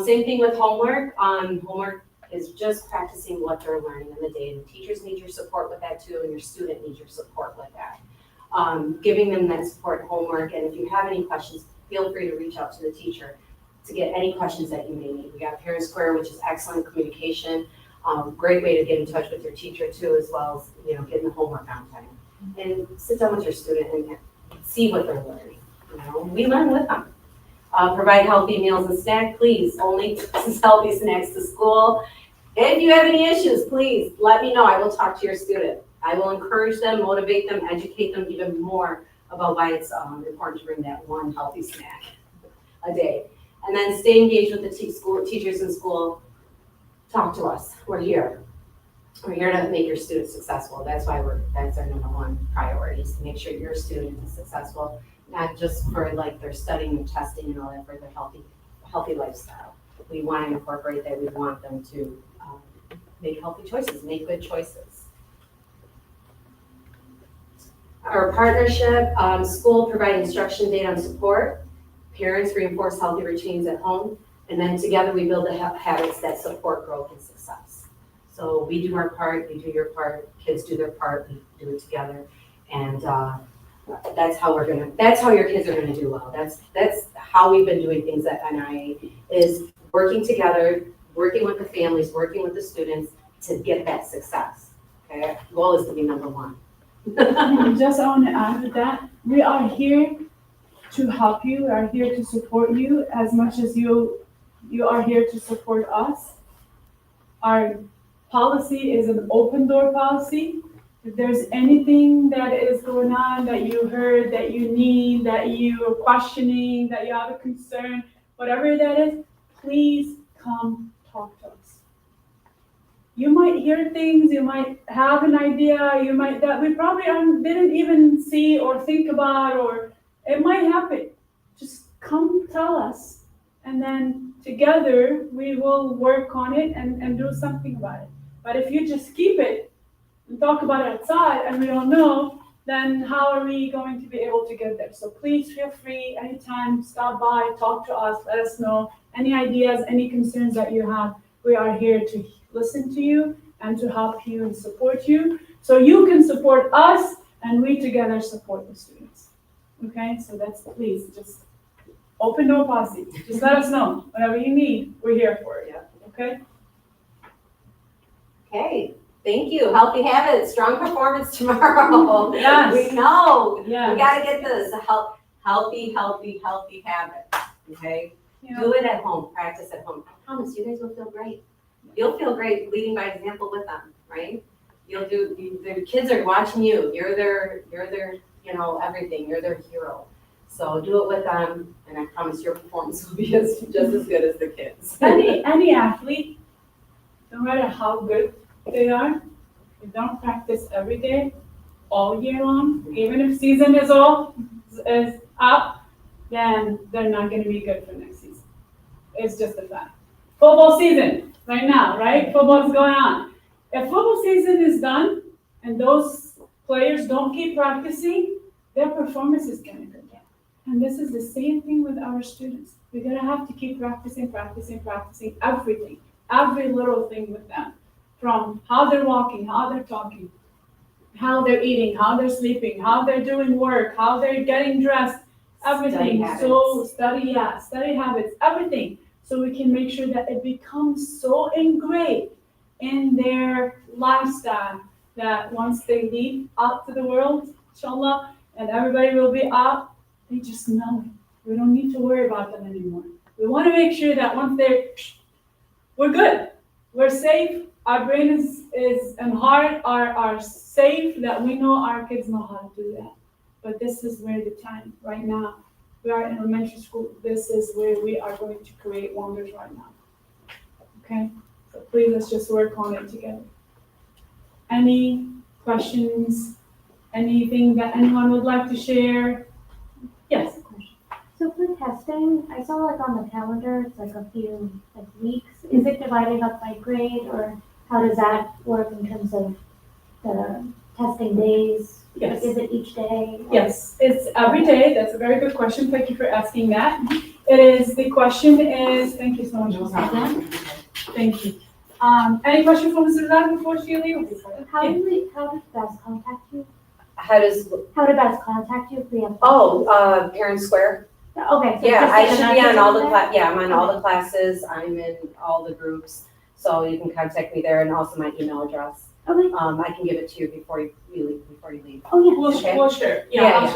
Same thing with homework. Homework is just practicing what they're learning in the day. And the teachers need your support with that too, and your student needs your support with that. Giving them that support homework, and if you have any questions, feel free to reach out to the teacher to get any questions that you may need. We got Parent Square, which is excellent communication. Great way to get in touch with your teacher too, as well as, you know, getting the homework on time. And sit down with your student and see what they're learning. You know, we learn with them. Provide healthy meals and snacks, please. Only healthy snacks to school. If you have any issues, please let me know. I will talk to your student. I will encourage them, motivate them, educate them even more about why it's important to bring that one healthy snack. a day. And then stay engaged with the teachers in school. Talk to us. We're here. We're here to make your students successful. That's our number one priority, is to make sure your student is successful, not just for like their studying and testing and all that, for their healthy lifestyle. We want to incorporate that. We want them to make healthy choices, make good choices. Our partnership, school provide instruction, data, and support. Parents reinforce healthy routines at home. And then together we build the habits that support growth and success. So we do our part, you do your part, kids do their part, we do it together. And that's how your kids are gonna do well. That's how we've been doing things at NIA, is working together, working with the families, working with the students to get that success. Okay, our goal is to be number one. Just I want to add to that, we are here to help you, we are here to support you as much as you are here to support us. Our policy is an open door policy. If there's anything that is going on that you heard, that you need, that you're questioning, that you have a concern, whatever that is, please come talk to us. You might hear things, you might have an idea, that we probably didn't even see or think about, or it might happen. Just come tell us, and then together we will work on it and do something about it. But if you just keep it and talk about it outside and we don't know, then how are we going to be able to get there? So please feel free, anytime, stop by, talk to us, let us know any ideas, any concerns that you have. We are here to listen to you and to help you and support you, so you can support us and we together support the students. Okay, so that's, please, just open door policy. Just let us know. Whatever you need, we're here for it. Okay? Okay, thank you. Healthy habits, strong performance tomorrow. Yes. We know. Yes. We gotta get this healthy habits. Okay? Yeah. Do it at home, practice at home. I promise you guys will feel great. You'll feel great leading by example with them, right? The kids are watching you. You're their, everything. You're their hero. So do it with them, and I promise your performance will be just as good as the kids. Any athlete, no matter how good they are, if they don't practice every day, all year long, even if season is up, then they're not going to be good for next season. It's just a fact. Football season, right now, right? Football's going on. If football season is done and those players don't keep practicing, their performance is going to go down. And this is the same thing with our students. We're going to have to keep practicing everything, every little thing with them. From how they're walking, how they're talking, how they're eating, how they're sleeping, how they're doing work, how they're getting dressed, everything. Study habits, everything. So we can make sure that it becomes so ingrained in their lifestyle that once they leave out to the world, inshallah, and everybody will be out, they just know it. We don't need to worry about them anymore. We want to make sure that once we're good, we're safe, our brain is and heart are safe, that we know our kids know how to do that. But this is where the time, right now, we are in elementary school, this is where we are going to create wonders right now. Okay? So please, let's just work on it together. Any questions? Anything that anyone would like to share? Yes. So for testing, I saw on the calendar, it's a few weeks. Is it divided up by grade, or how does that work in terms of the testing days? Yes. Is it each day? Yes, it's every day. That's a very good question. Thank you for asking that. The question is, thank you so much. Thank you. Any questions for Mr. Razzak before she leaves? How does BAS contact you? How did BAS contact you if we have? Parent Square. Okay. So Yeah, I should be on all the classes. I'm on all the classes. I'm in all the groups, so you can contact me there, and also my email address. Okay. I can give it to you before you leave. Oh, yeah. We'll share.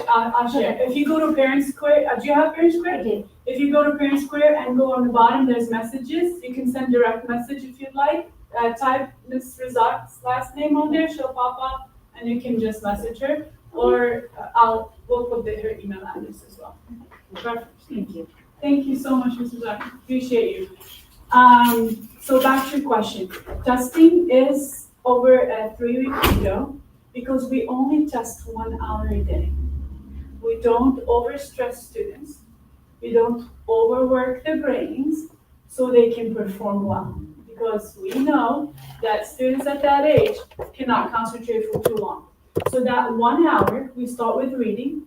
I'll share. If you go to Parent Square, do you have Parent Square? I do. If you go to Parent Square and go on the bottom, there's messages. You can send direct message if you'd like. Type Ms. Razzak's last name on there. She'll pop up, and you can just message her. Or we'll put her email address as well. Perfect. Thank you. Thank you so much, Mr. Jack. Appreciate you. So back to your question. Testing is over a 3-week window because we only test 1 hour a day. We don't overstress students. We don't overwork their brains so they can perform well. Because we know that students at that age cannot concentrate for too long. So that 1 hour, we start with reading.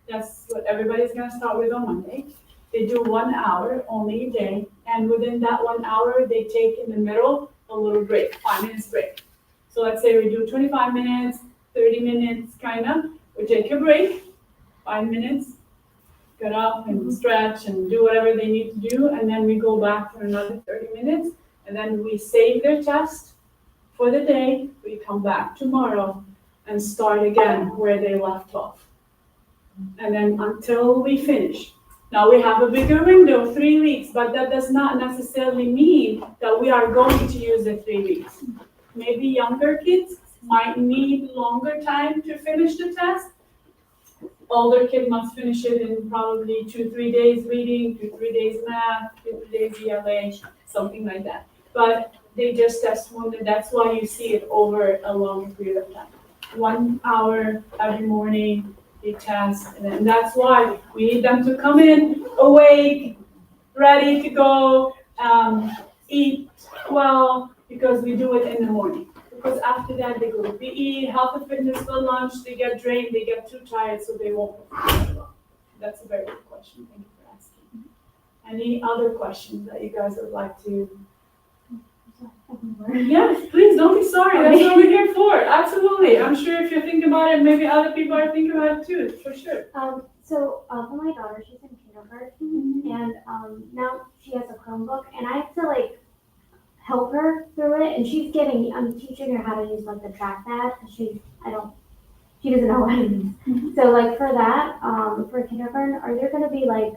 That's what everybody's gonna start with on Monday. They do 1 hour only a day, and within that 1 hour, they take in the middle a little break, 5 minutes break. So let's say we do 25 minutes, 30 minutes, kinda. We take a break, 5 minutes, get up and stretch and do whatever they need to do, and then we go back for another 30 minutes, and then we save their test for the day. We come back tomorrow and start again where they left off. And then until we finish. Now we have a bigger window, 3 weeks, but that does not necessarily mean that we are going to use the 3 weeks. Maybe younger kids might need longer time to finish the test. Older kid must finish it in probably 2-3 days reading, 2-3 days math, 2-3 days ELA, something like that. But they just test one, and that's why you see it over a long period of time. 1 hour every morning, they test, and then that's why we need them to come in awake, ready to go, eat well, because we do it in the morning. Because after that, they go to PE, health and fitness for lunch, they get drained, they get too tired, so they won't perform well. That's a very good question. Thank you for asking. Any other questions that you guys would like to? Yes, please, don't be sorry. That's what we're here for. Absolutely. I'm sure if you're thinking about it, maybe other people are thinking about it too, for sure. So for my daughter, she's in kindergarten, and now she has a Chromebook, and I have to like help her through it, and I'm teaching her how to use like the trackpad, because she doesn't know what it is. So like for that, for kindergarten, are there gonna be like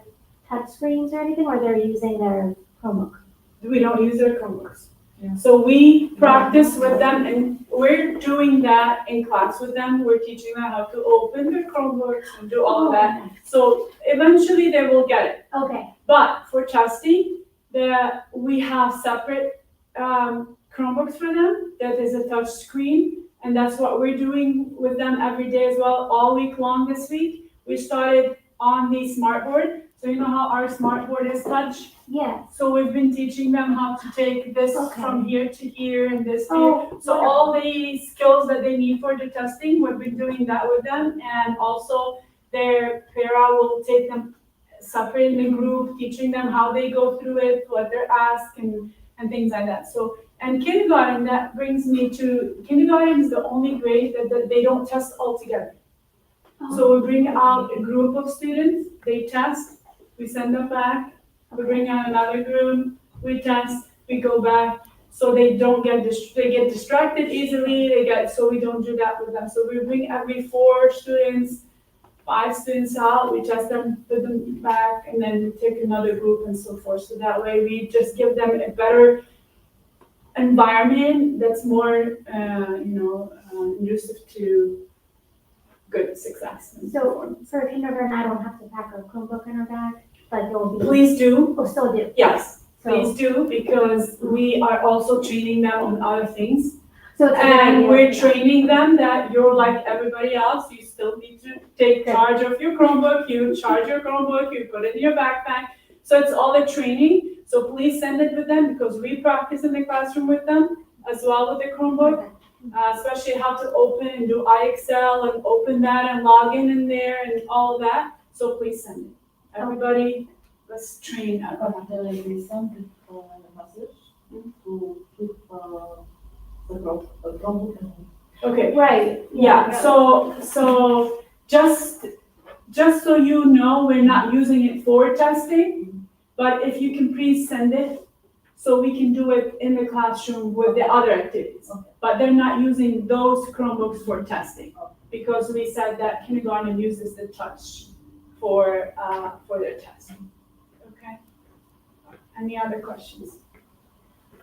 touch screens or anything, or they're using their Chromebook? We don't use their Chromebooks. Yeah. So we practice with them, and we're doing that in class with them. We're teaching them how to open their Chromebooks and do all of that. So eventually they will get it. Okay. But for testing, we have separate Chromebooks for them that is a touch screen, and that's what we're doing with them every day as well, all week long this week. We started on the smartboard. So you know how our smartboard is touch? Yeah. So we've been teaching them how to take this from here to here and this here. So wonderful. all the skills that they need for the testing, we've been doing that with them. And also their para will take them separate in the group, teaching them how they go through it, what they're asked, and things like that. So, and kindergarten, that brings me to, kindergarten is the only grade that they don't test all together. So we bring out a group of students, they test, we send them back, we bring out another group, we test, we go back, so they don't get they get distracted easily, so we don't do that with them. So we bring every 4 students, 5 students out, we test them, put them back, and then we take another group and so forth. So that way we just give them a better environment that's more, conducive to good success. So for kindergarten, I don't have to pack a Chromebook in her bag, but there will be. Please do. Oh, still do. Yes, please do, because we are also training them on other things. So it's and we're training them that you're like everybody else. You still need to take charge of your Chromebook. You charge your Chromebook. You put it in your backpack. So it's all the training. So please send it with them, because we practice in the classroom with them as well with the Chromebook. Especially how to open and do IXL and open that and log in there and all of that. So please send it. Everybody, let's train. We send it a message to keep the Chromebook. Okay. Right. Yeah. So just so you know, we're not using it for testing, but if you can please send it, so we can do it in the classroom with the other activities. Okay. But they're not using those Chromebooks for testing, because we said that kindergarten uses the touch for their testing. Okay. Any other questions?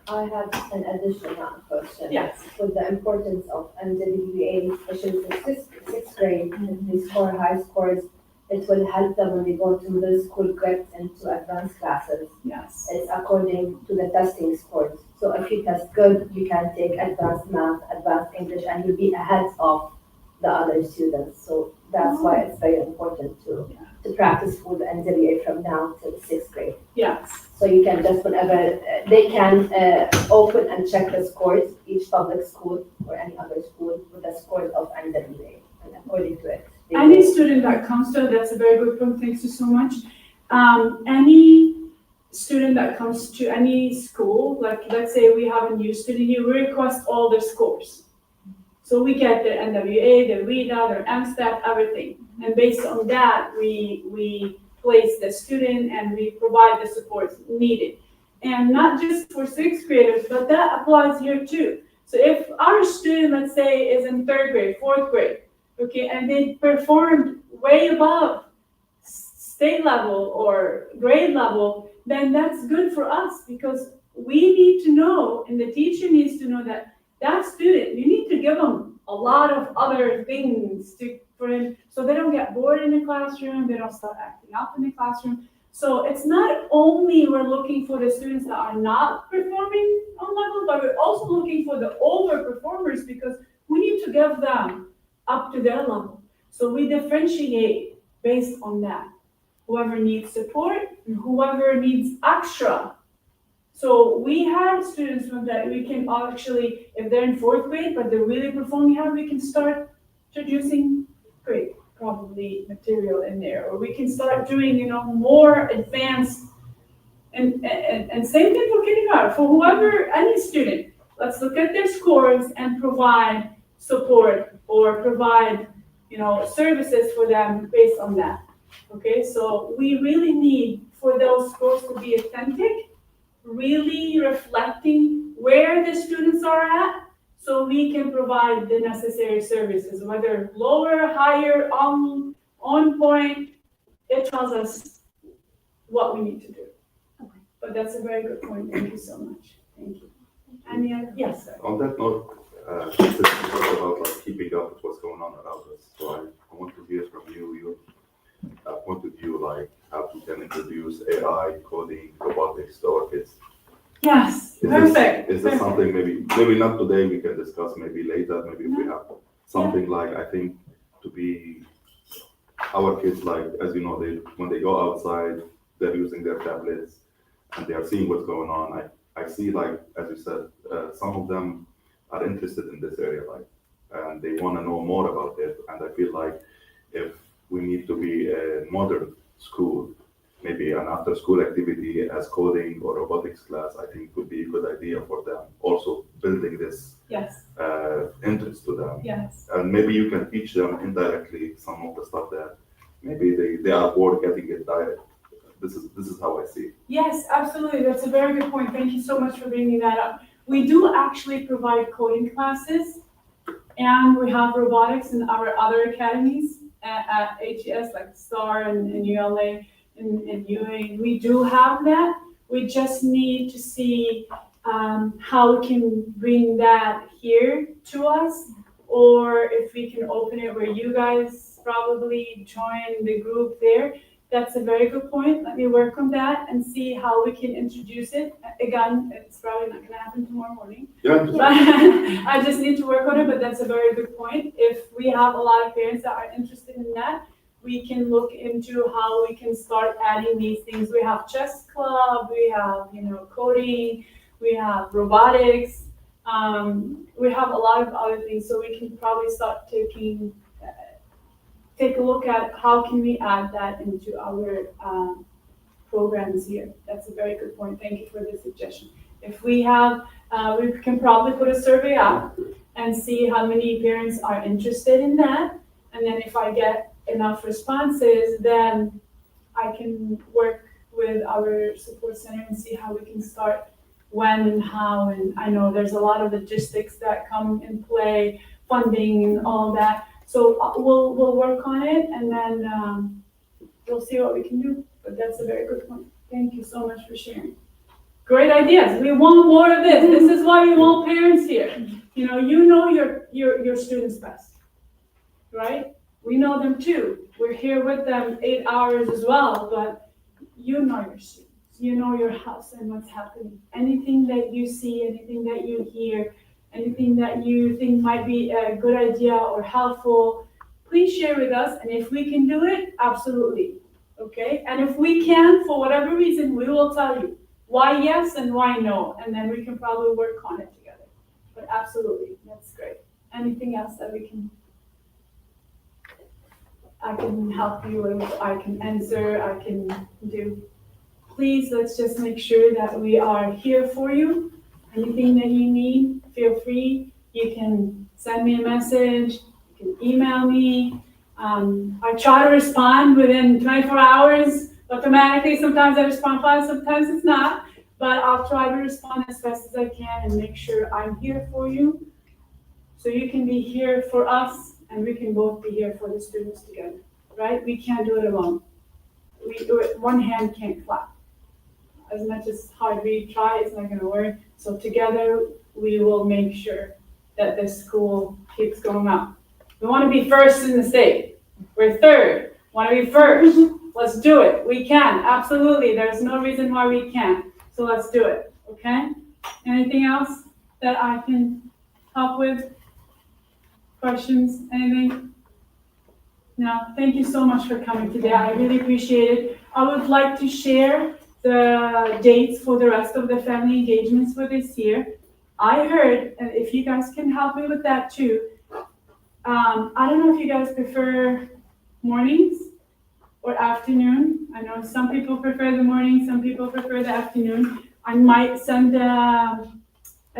I have an additional question. Yes. With the importance of NWEA, especially for sixth grade, they score high scores it will help them when they go to middle school, get into advanced classes. Yes. It's according to the testing scores. So if you test good, you can take advanced math, advanced English, and you'll be ahead of the other students. So that's why it's very important to practice for the NWEA from now till 6th grade. Yes. So you can just whenever they can open and check the scores, each public school or any other school with the scores of NWEA, and according to it. Any student that comes to, that's a very good point, thanks you so much. Any student that comes to any school, like let's say we have a new student here, we request all their scores. So we get their NWEA, their WIDA, their MSTEP, everything. And based on that, we place the student and we provide the support needed. And not just for 6th graders, but that applies here too. So if our student, let's say, is in 3rd grade, 4th grade, okay, and they performed way above state level or grade level, then that's good for us because we need to know, and the teacher needs to know that that student, you need to give them a lot of other things for him, so they don't get bored in the classroom, they don't start acting up in the classroom. So it's not only we're looking for the students that are not performing on level, but we're also looking for the overperformers because we need to give them up to their level. So we differentiate based on that. Whoever needs support and whoever needs extra. So we have students from that we can actually, if they're in 4th grade, but they're really performing hard, we can start introducing grade, probably material in there, or we can start doing, more advanced, and same thing for kindergarten, for whoever, any student. Let's look at their scores and provide support or provide, services for them based on that. Okay, so we really need for those scores to be authentic, really reflecting where the students are at, so we can provide the necessary services, whether lower, higher, on point. It tells us what we need to do. Okay. But that's a very good point. Thank you so much. Thank you. Any other? Yes, sir. On that note, this is about keeping up with what's going on around us. So I want to hear from you, your point of view, how we can introduce AI, coding, robotics to our kids. Yes, perfect. Is this something maybe not today, we can discuss maybe later, maybe if we have something I think to be our kids, as you know, when they go outside, they're using their tablets and they are seeing what's going on. I see, as you said, some of them are interested in this area, and they want to know more about it. And I feel like if we need to be a modern school, maybe an after-school activity as coding or robotics class, I think would be a good idea for them. Also building this interest to them. Yes. And maybe you can teach them indirectly some of the stuff that maybe they are bored getting it direct. This is how I see it. Yes, absolutely. That's a very good point. Thank you so much for bringing that up. We do actually provide coding classes, and we have robotics in our other academies at HES, like STAR and ULA. In UA, we do have that. We just need to see how we can bring that here to us, or if we can open it where you guys probably join the group there. That's a very good point. Let me work on that and see how we can introduce it. Again, it's probably not going to happen tomorrow morning. Yeah. But I just need to work on it, but that's a very good point. If we have a lot of parents that are interested in that, we can look into how we can start adding these things. We have chess club, we have, coding, we have robotics, we have a lot of other things. So we can probably start take a look at how can we add that into our programs here. That's a very good point. Thank you for the suggestion. If we have, we can probably put a survey up and see how many parents are interested in that. And then if I get enough responses, then I can work with our support center and see how we can start, when and how. And I know there's a lot of logistics that come in play, funding and all that. So we'll work on it, and then we'll see what we can do. But that's a very good point. Thank you so much for sharing. Great ideas. We want more of this. This is why we want parents here. You know your students best, right? We know them too. We're here with them 8 hours as well, but you know your students. You know your house and what's happening. Anything that you see, anything that you hear, anything that you think might be a good idea or helpful, please share with us. And if we can do it, absolutely. Okay? And if we can, for whatever reason, we will tell you why yes and why no. And then we can probably work on it together. But absolutely, that's great. Anything else that I can help you with, I can answer, I can do. Please, let's just make sure that we are here for you. Anything that you need, feel free. You can send me a message, you can email me. I try to respond within 24 hours automatically. Sometimes I respond fast, sometimes it's not. But I'll try to respond as fast as I can and make sure I'm here for you. So you can be here for us and we can both be here for the students together, right? We can't do it alone. One hand can't clap. As much as hard we try, it's not gonna work. So together, we will make sure that this school keeps going up. We wanna be first in the state. We're third, wanna be first. Let's do it, we can, absolutely. There's no reason why we can't. So let's do it, okay? Anything else that I can help with? Questions, anything? No, thank you so much for coming today. I really appreciate it. I would like to share the dates for the rest of the family engagements for this year. I heard, and if you guys can help me with that too, I don't know if you guys prefer mornings or afternoon. I know some people prefer the morning, some people prefer the afternoon. I might send a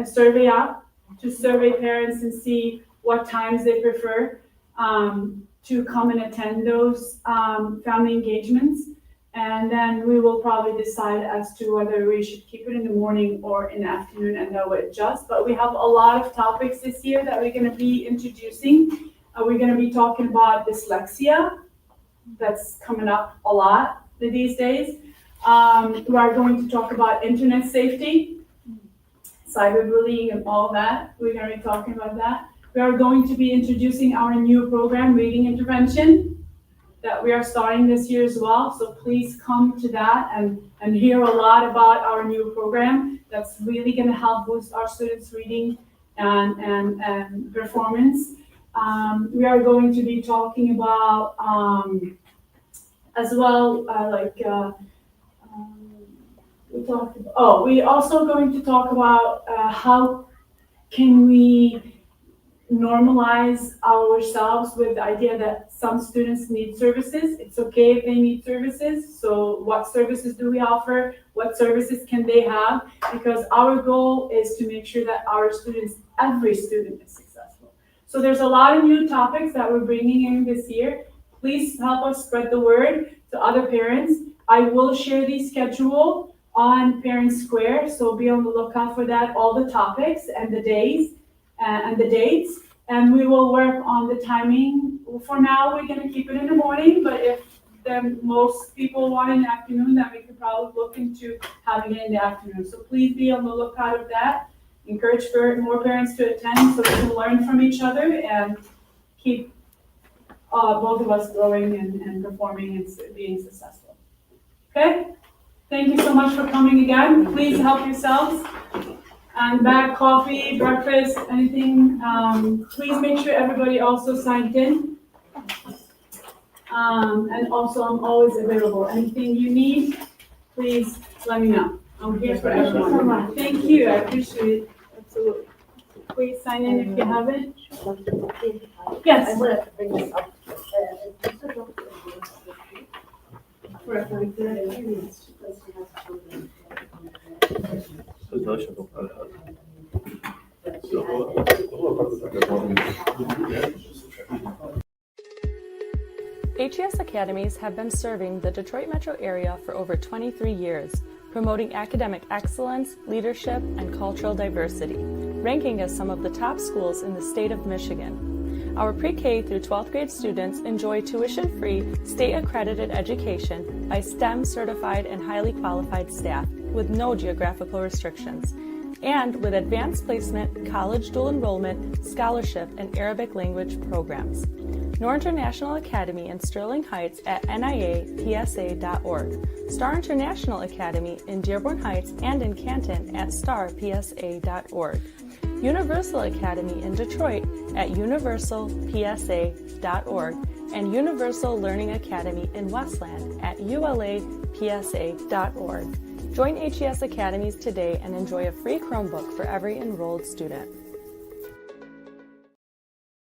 survey out to survey parents and see what times they prefer to come and attend those family engagements. And then we will probably decide as to whether we should keep it in the morning or in the afternoon, and that will adjust. But we have a lot of topics this year that we're going to be introducing. We're going to be talking about dyslexia. That's coming up a lot these days. We are going to talk about internet safety, cyberbullying, and all that. We're going to be talking about that. We are going to be introducing our new program, Reading Intervention, that we are starting this year as well. So please come to that and hear a lot about our new program that's really going to help boost our students' reading and performance. We are going to be talking about as well, we also going to talk about how can we normalize ourselves with the idea that some students need services. It's okay if they need services. So what services do we offer? What services can they have? Because our goal is to make sure that our students, every student is successful. So there's a lot of new topics that we're bringing in this year. Please help us spread the word to other parents. I will share the schedule on Parent Square, so be on the lookout for that, all the topics and the days and the dates, and we will work on the timing. For now, we're going to keep it in the morning, but if most people want in the afternoon, then we could probably look into having it in the afternoon. So please be on the lookout of that. Encourage more parents to attend so we can learn from each other and keep both of us growing and performing and being successful. Okay? Thank you so much for coming again. Please help yourselves. And bag, coffee, breakfast, anything. Please make sure everybody also signed in. And also, I'm always available. Anything you need, please let me know. I'm here for everyone. Thank you. I appreciate it. Absolutely. Please sign in if you haven't. Yes. I wanted to bring this up. HES Academies have been serving the Detroit metro area for over 23 years, promoting academic excellence, leadership, and cultural diversity, ranking as some of the top schools in the state of Michigan. Our pre-K through 12th grade students enjoy tuition-free, state-accredited education by STEM certified and highly qualified staff with no geographical restrictions. and with advanced placement, college dual enrollment, scholarship, and Arabic language programs. Noor International Academy in Sterling Heights at NIAPSA.org, Star International Academy in Dearborn Heights and in Canton at StarPSA.org, Universal Academy in Detroit at UniversalPSA.org, and Universal Learning Academy in Westland at ULAPSA.org. Join HES Academies today and enjoy a free Chromebook for every enrolled student.